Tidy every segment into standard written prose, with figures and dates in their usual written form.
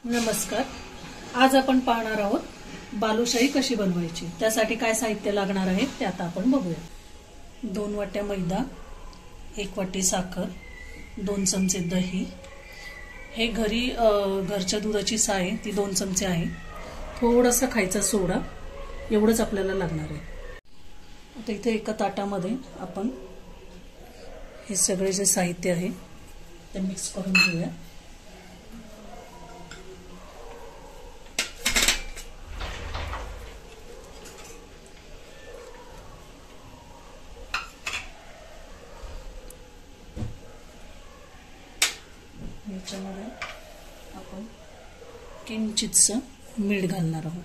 नमस्कार. आज आपण पाहणार आहोत बालुशाही कशी बनवायची. त्यासाठी काय साहित्य लागणार आहे ते आता आपण बघूया. 2 वाट्या मैदा, 1 वाटी साखर, 2 चमचे दही, हे घरच्या दुधाची साय ती 2 चमचे आहे, थोडासा खायचा सोडा, एवढंच आपल्याला लागणार आहे. आता इथे एका ताटामध्ये आपण हे सगळे जे साहित्य आहे ते मिक्स करून घेऊया. याच्यामध्ये आपण किंचितसं मीठ घालणार आहोत.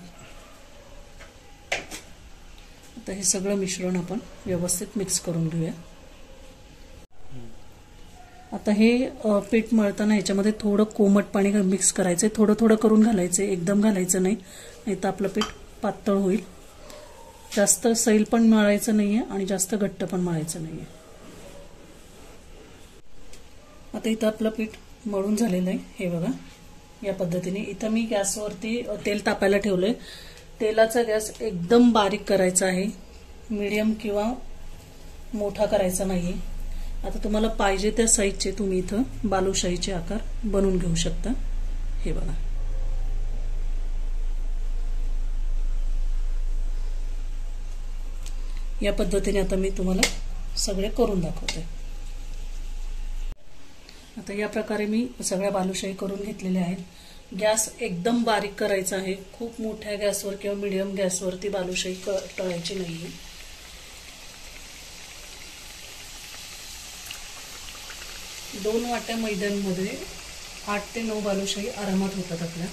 आता हे सगळं मिश्रण आपण व्यवस्थित मिक्स करून घेऊया. आता हे पीठ मळताना याच्यामध्ये थोडं कोमट पाणी मिक्स करायचं, थोडं थोडं करून घालायचं, एकदम घालायचं नाही, नाहीतर आपलं पीठ पातळ होईल. जास्त सैल पण मळायचं नाहीये आणि जास्त घट्ट पण मळायचं नाहीये. आता इथं आपलं पीठ मळून झालेलं आहे. हे बघा, या पद्धतीने. इथं मी गॅसवरती तेल तापायला ठेवलंय. तेलाचा गॅस एकदम बारीक करायचा आहे, मीडियम किंवा मोठा करायचा नाही. आता तुम्हाला पाहिजे त्या साईजचे तुम्ही इथं बालुशाहीचे आकार बनवून घेऊ शकता. हे बघा, या पद्धतीने आता मी तुम्हाला सगळे करून दाखवते. आता या प्रकारे मी सगळ्या बालुशाही करून घेतलेल्या आहेत. गॅस एकदम बारीक करायचा आहे. खूप मोठ्या गॅसवर किंवा मीडियम गॅसवरती बालुशाही तळायची नाहीये. दोन वाट्या मैद्यामध्ये 8 ते 9 बालुशाही आरामात होतात आपल्या.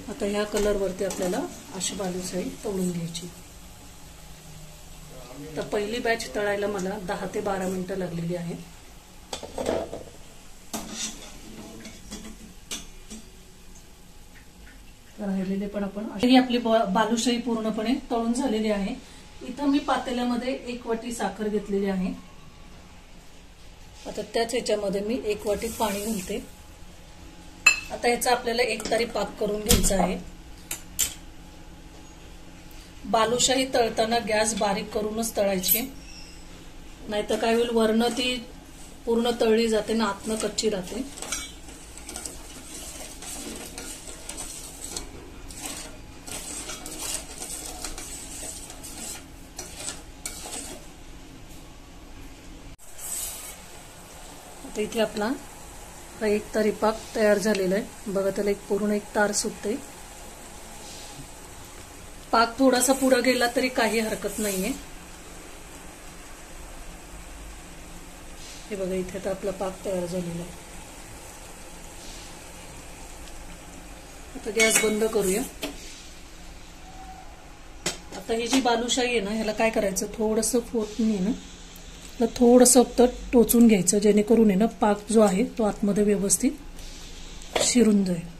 आता ह्या कलरवरती आपल्याला अशी बालुशाही तळून घ्यायची. तर पहिली बॅच तळायला मला 10 ते 12 मिनिटं लागलेली आहे. राहिलेले पण आपण आपली बालुशाही पूर्णपणे तळून झालेली आहे. इथं मी पातेल्यामध्ये 1 वाटी साखर घेतलेली आहे. आता त्याच याच्यामध्ये मी 1 वाटी पाणी घालते. आता याचा आपल्याला एक तारी पाक करून घ्यायचा आहे. बालुशाही तळताना गॅस बारीक करूनच तळायची, नाहीतर काय होईल, वरनं ती पूर्ण तळली जाते ना आतनं कच्ची राहते. आता इथे आपला एक तारी पाक तयार झालेला आहे. बघा, त्याला पूर्ण एक तार सुटते. पाक थोडासा पुढे गेला तरी काही हरकत नाहीये. हे बघा, इथे तर आपला पाक तयार झालेला आहे. आता गॅस बंद करूया. आता ही जी बालुशाही आहे ना, ह्याला काय करायचं, थोडंसं फोडणी आहे ना, थोडंसं फक्त टोचून घ्यायचं, जेणेकरून आहे ना पाक जो आहे तो आतमध्ये व्यवस्थित शिरून जाईल.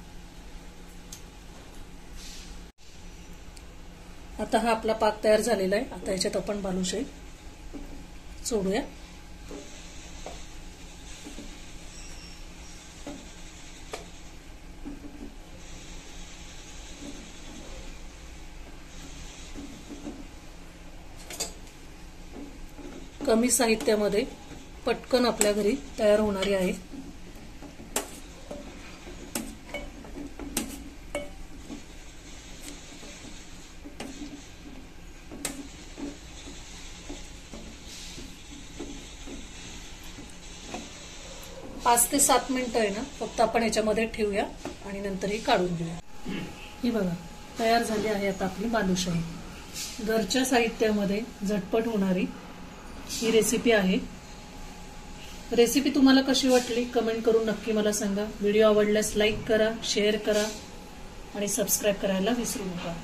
आता हा आपला पाक तयार झालेला आहे. आता याच्यात आपण बालुशाही सोडूया. कमी साहित्यामध्ये पटकन आपल्या घरी तयार होणारी आहे. पाच ते 7 मिनिटं आहे ना, फक्त आपण याच्यामध्ये ठेवूया आणि नंतर ही काढून घेऊया. ही बघा, तयार झाली आहे आता आपली बालुशाही. घरच्या साहित्यामध्ये झटपट होणारी ही रेसिपी आहे. रेसिपी तुम्हाला कशी वाटली कमेंट करून नक्की मला सांगा. व्हिडिओ आवडल्यास लाईक करा, शेअर करा आणि सबस्क्राईब करायला विसरू नका.